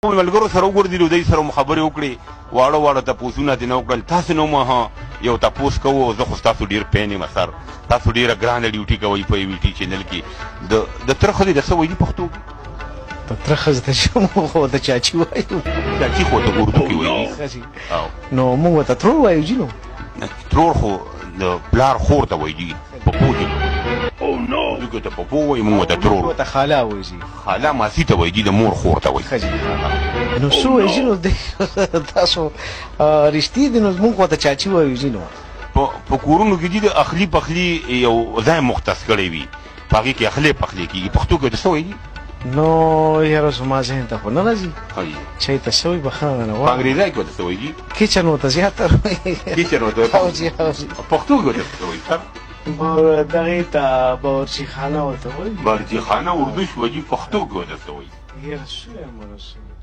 ملګرو سره وګرځېدو دوی سره مو خبرې وکړې واړه واړه تپوسونه دې نه وکړل تاسې نه مو یو تپوس کوو زه خو ستاسو ډېر فین یم سر تاسو ډېره ګرانه ډیوټي کوئ په یو ټي چینل کې د تره ښځې د څه وایي پښتو کې د تره ښځې ته چې موږ خو د چاچي وایو چاچي خو د اردو کې وایي نو موږ ورته ترور وایو جي نو ترور خو د پلار خور ته وایي پپو دي دوی ته پپو وایي موږ ورته ترور ورته خاله وایي جي خاله ماسي ته وایي د مور خور ته وایي نو څه وایي جي نو تاسو رښتې دي نو موږ ورته چاچي وایو جي نو په کورونو کې دي د اخلي پخلي یو ځای مختص کړی وي په هغې کې اخلی پخلی کېږي پښتو کې ورته څه وایي نو یاره زما ذهن ته خو نه راځي چای ته څه وایي بخښنه نه په انګریزۍ کې ورته څه وایي کچن ورته زیاتره وایي کچن ورته پښتو کې ورته څه وایي سر دغې ته باورچی خانه ورته وایي باورچی خانه اردو شوه جي پښتو کې ورته څه وایي یاره څه وایم